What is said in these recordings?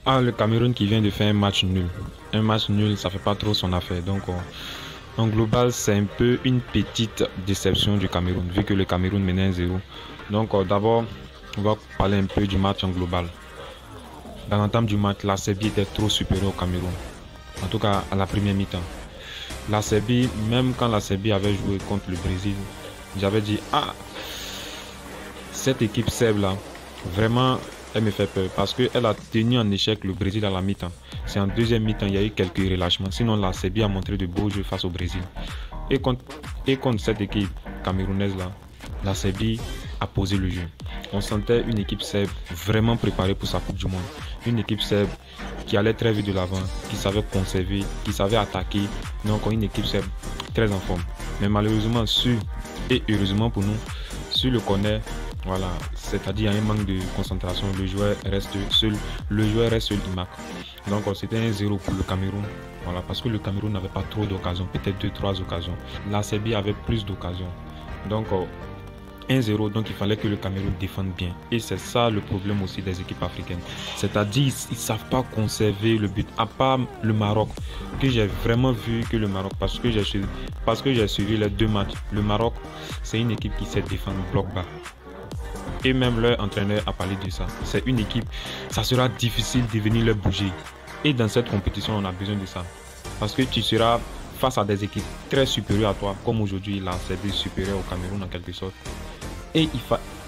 Ah, le Cameroun qui vient de faire un match nul. Un match nul, ça fait pas trop son affaire. Donc, en global, c'est un peu une petite déception du Cameroun, vu que le Cameroun menait 1-0. Donc, d'abord, on va parler un peu du match en global. Dans l'entame du match, la Serbie était trop supérieure au Cameroun. En tout cas, à la première mi-temps. La Serbie, même quand la Serbie avait joué contre le Brésil, j'avais dit, ah, cette équipe serbe là, vraiment, elle me fait peur parce qu'elle a tenu en échec le Brésil à la mi-temps. C'est en deuxième mi-temps, il y a eu quelques relâchements. Sinon, la Serbie a montré de beaux jeux face au Brésil. Et contre cette équipe camerounaise là, la Serbie a posé le jeu. On sentait une équipe serbe vraiment préparée pour sa Coupe du Monde. Une équipe serbe qui allait très vite de l'avant, qui savait conserver, qui savait attaquer. Donc une équipe serbe très en forme. Mais malheureusement, et heureusement pour nous, sur le corner, voilà, c'est-à-dire il y a un manque de concentration, le joueur reste seul, il marque. Donc c'était 1-0 pour le Cameroun. Voilà, parce que le Cameroun n'avait pas trop d'occasions, peut-être 2-3 occasions. La Serbie avait plus d'occasions. Donc 1-0, donc il fallait que le Cameroun défende bien. Et c'est ça le problème aussi des équipes africaines. C'est-à-dire ils ne savent pas conserver le but. À part le Maroc, que j'ai vraiment vu que le Maroc, parce que j'ai suivi les deux matchs. Le Maroc, c'est une équipe qui sait défendre bloc bas. Et même leur entraîneur a parlé de ça. C'est une équipe, ça sera difficile de venir leur bouger. Et dans cette compétition, on a besoin de ça. Parce que tu seras face à des équipes très supérieures à toi, comme aujourd'hui, la Serbie supérieure au Cameroun en quelque sorte. Et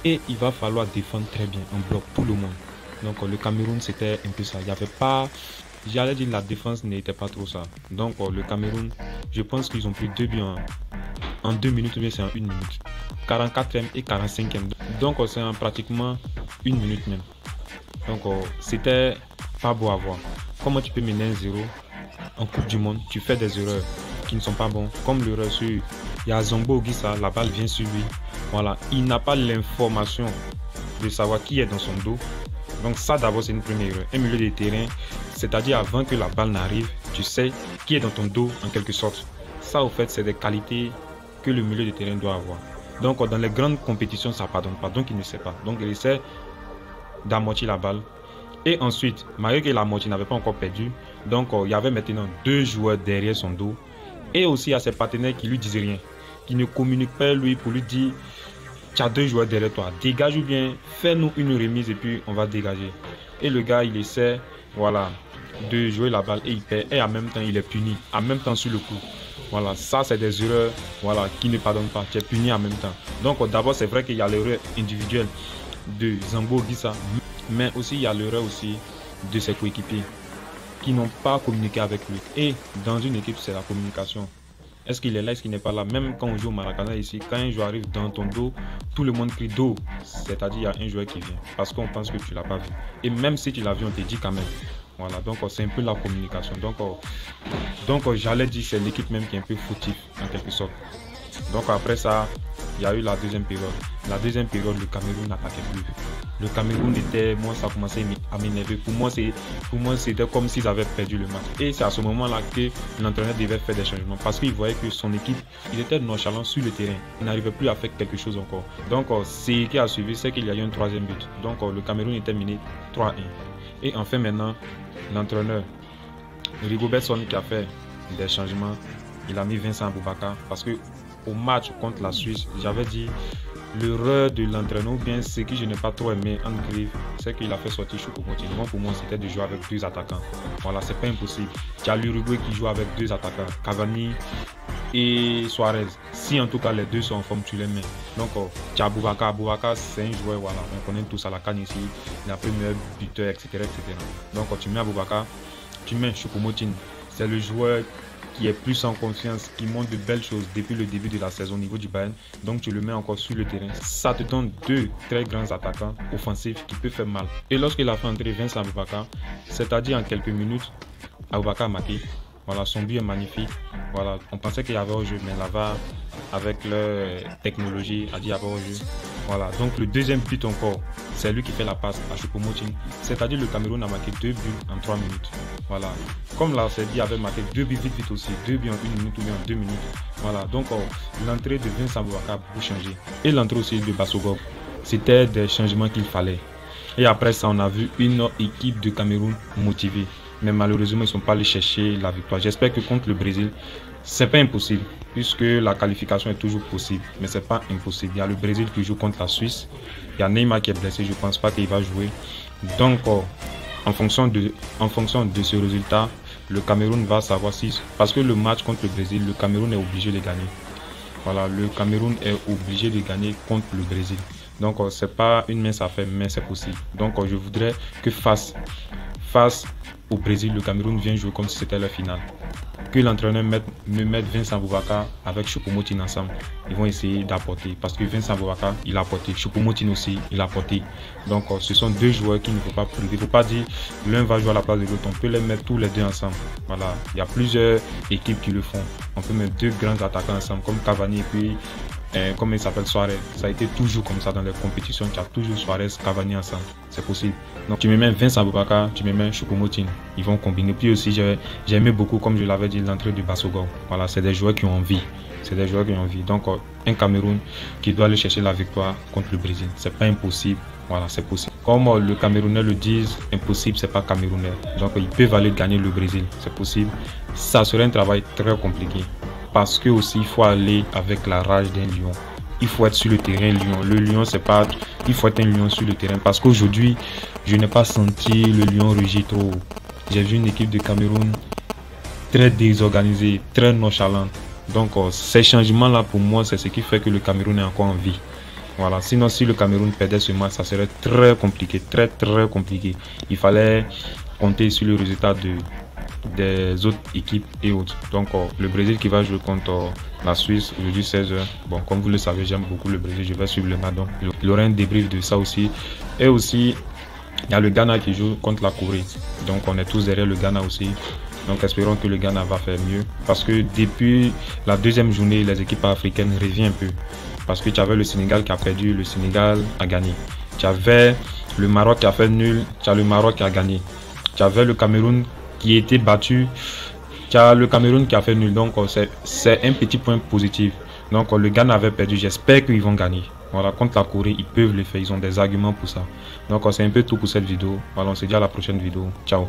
il va falloir défendre très bien en bloc tout le monde. Donc le Cameroun, c'était un peu ça. Il n'y avait pas, j'allais dire la défense n'était pas trop ça. Donc le Cameroun, je pense qu'ils ont pris 2 buts en 2 minutes ou bien c'est en 1 minute. 44e et 45e. Donc c'est en pratiquement 1 minute même. Donc c'était pas beau à voir. Comment tu peux mener 1-0 en Coupe du Monde, tu fais des erreurs qui ne sont pas bonnes. Comme l'erreur sur, il y a Zombo Guissa, la balle vient sur lui. Voilà, il n'a pas l'information de savoir qui est dans son dos. Donc ça d'abord c'est une première erreur. Un milieu de terrain, c'est-à-dire avant que la balle n'arrive, tu sais qui est dans ton dos en quelque sorte. Ça au fait c'est des qualités que le milieu de terrain doit avoir. Donc dans les grandes compétitions ça ne pardonne pas, donc il ne sait pas. Donc il essaie d'amortir la balle. Et ensuite, malgré que la moitié n'avait pas encore perdu, donc il y avait maintenant 2 joueurs derrière son dos. Et aussi il y a ses partenaires qui lui disent rien, qui ne communiquent pas lui pour lui dire tu as 2 joueurs derrière toi, dégage ou bien fais-nous une remise et puis on va dégager. Et le gars il essaie, voilà, de jouer la balle et il perd et en même temps il est puni, en même temps sur le coup. Voilà, ça c'est des erreurs, voilà, qui ne pardonnent pas, tu es puni en même temps. Donc d'abord c'est vrai qu'il y a l'erreur individuelle de Zambo Guissa, mais aussi il y a l'erreur aussi de ses coéquipiers qui n'ont pas communiqué avec lui. Et dans une équipe c'est la communication. Est-ce qu'il est là, est-ce qu'il n'est pas là? Même quand on joue au Maracana ici, quand un joueur arrive dans ton dos, tout le monde crie dos. C'est-à-dire il y a un joueur qui vient. Parce qu'on pense que tu ne l'as pas vu. Et même si tu l'as vu, on te dit quand même. Voilà, donc c'est un peu la communication. Donc j'allais dire que c'est l'équipe même qui est un peu fautive en quelque sorte. Donc après ça, il y a eu la deuxième période. La deuxième période, le Cameroun n'attaquait plus. Le Cameroun était, moi ça commençait à m'énerver. Pour moi c'était comme s'ils avaient perdu le match. Et c'est à ce moment-là que l'entraîneur devait faire des changements. Parce qu'il voyait que son équipe, il était nonchalant sur le terrain. Il n'arrivait plus à faire quelque chose encore. Donc ce qui a suivi, c'est qu'il y a eu un 3e but. Donc le Cameroun était mené 3-1. Et enfin maintenant, l'entraîneur Rigobertson qui a fait des changements, il a mis Vincent Aboubakar parce que au match contre la Suisse, j'avais dit l'erreur de l'entraîneur, ou bien ce que je n'ai pas trop aimé en Grive, c'est qu'il a fait sortir Choupo-Moting. Pour moi, c'était de jouer avec 2 attaquants. Voilà, c'est pas impossible. Tu as l'Uruguay qui joue avec 2 attaquants, Cavani et Suarez. Si en tout cas les 2 sont en forme, tu les mets. Donc, tu as Aboubakar. Aboubakar, c'est un joueur, voilà, on connaît tous à la canne ici. Il a meilleur buteur, etc., etc. Donc, tu mets Aboubakar, tu mets Choupo-Moting. C'est le joueur qui est plus en confiance, qui montre de belles choses depuis le début de la saison au niveau du Bayern. Donc tu le mets encore sur le terrain. Ça te donne 2 très grands attaquants offensifs qui peuvent faire mal. Et lorsqu'il a fait entrer Vincent Aboubakar, c'est-à-dire en quelques minutes, Aboubakar a marqué. Voilà, son but est magnifique. Voilà, on pensait qu'il y avait au jeu, mais là-bas, avec leur technologie, a dit qu'il y avait au jeu. Voilà, donc le deuxième but encore, c'est lui qui fait la passe à Choupo-Moting. C'est-à-dire le Cameroun a marqué 2 buts en 3 minutes. Voilà, comme la Serbie avait marqué 2 buts vite aussi, 2 buts en 1 minute ou bien en 2 minutes. Voilà, donc l'entrée de Vincent Aboubakar a beaucoup changé. Et l'entrée aussi de Bassogog, c'était des changements qu'il fallait. Et après ça, on a vu une équipe de Cameroun motivée. Mais malheureusement, ils ne sont pas allés chercher la victoire. J'espère que contre le Brésil, c'est pas impossible, puisque la qualification est toujours possible. Mais c'est pas impossible. Il y a le Brésil qui joue contre la Suisse. Il y a Neymar qui est blessé. Je ne pense pas qu'il va jouer. Donc, en fonction de ce résultat, le Cameroun va savoir si... Parce que le match contre le Brésil, le Cameroun est obligé de gagner. Voilà, le Cameroun est obligé de gagner contre le Brésil. Donc, c'est pas une mince affaire, mais c'est possible. Donc, je voudrais que face au Brésil, le Cameroun vienne jouer comme si c'était la finale. Que l'entraîneur me mette Vincent Aboubakar avec Choupo-Moting ensemble. Ils vont essayer d'apporter. Parce que Vincent Aboubakar, il a apporté. Choupo-Moting aussi, il a apporté. Donc, ce sont deux joueurs qu'il ne faut pas priver. Il ne faut pas dire l'un va jouer à la place de l'autre. On peut les mettre tous les deux ensemble. Voilà. Il y a plusieurs équipes qui le font. On peut mettre deux grands attaquants ensemble, comme Cavani et puis comme il s'appelle Suarez. Ça a été toujours comme ça dans les compétitions. Tu as toujours Suarez, Cavani ensemble. C'est possible. Donc tu me mets Vincent Aboubakar, tu me mets Choupo-Moting. Ils vont combiner. Puis aussi, j'ai aimé beaucoup, comme je l'avais dit, l'entrée de Bassogao. Voilà, c'est des joueurs qui ont envie. C'est des joueurs qui ont envie. Donc un Cameroun qui doit aller chercher la victoire contre le Brésil. C'est pas impossible. Voilà, c'est possible. Comme le Camerounais le disent, impossible, c'est pas Camerounais. Donc ils peuvent aller gagner le Brésil. C'est possible. Ça serait un travail très compliqué. Parce que aussi, il faut aller avec la rage d'un lion. Il faut être sur le terrain lion. Le lion, c'est pas... Il faut être un lion sur le terrain. Parce qu'aujourd'hui, je n'ai pas senti le lion rugir trop. J'ai vu une équipe de Cameroun très désorganisée, très nonchalante. Donc, ces changements-là, pour moi, c'est ce qui fait que le Cameroun est encore en vie. Voilà. Sinon, si le Cameroun perdait ce match, ça serait très compliqué. Très, très compliqué. Il fallait compter sur le résultat des autres équipes et autres. Donc le Brésil qui va jouer contre la Suisse aujourd'hui 16h. Bon, comme vous le savez, j'aime beaucoup le Brésil, je vais suivre le match, donc il y aura un débrief de ça aussi. Et aussi, il y a le Ghana qui joue contre la Corée. Donc on est tous derrière le Ghana aussi. Donc espérons que le Ghana va faire mieux. Parce que depuis la deuxième journée, les équipes africaines reviennent un peu. Parce que tu avais le Sénégal qui a perdu, le Sénégal a gagné. Tu avais le Maroc qui a fait nul, tu as le Maroc qui a gagné. Tu avais le Cameroun qui était battu, tu as le Cameroun qui a fait nul, donc c'est un petit point positif. Donc le Ghana avait perdu, j'espère qu'ils vont gagner. Voilà, contre la Corée, ils peuvent le faire, ils ont des arguments pour ça. Donc c'est un peu tout pour cette vidéo. Voilà, on se dit à la prochaine vidéo. Ciao.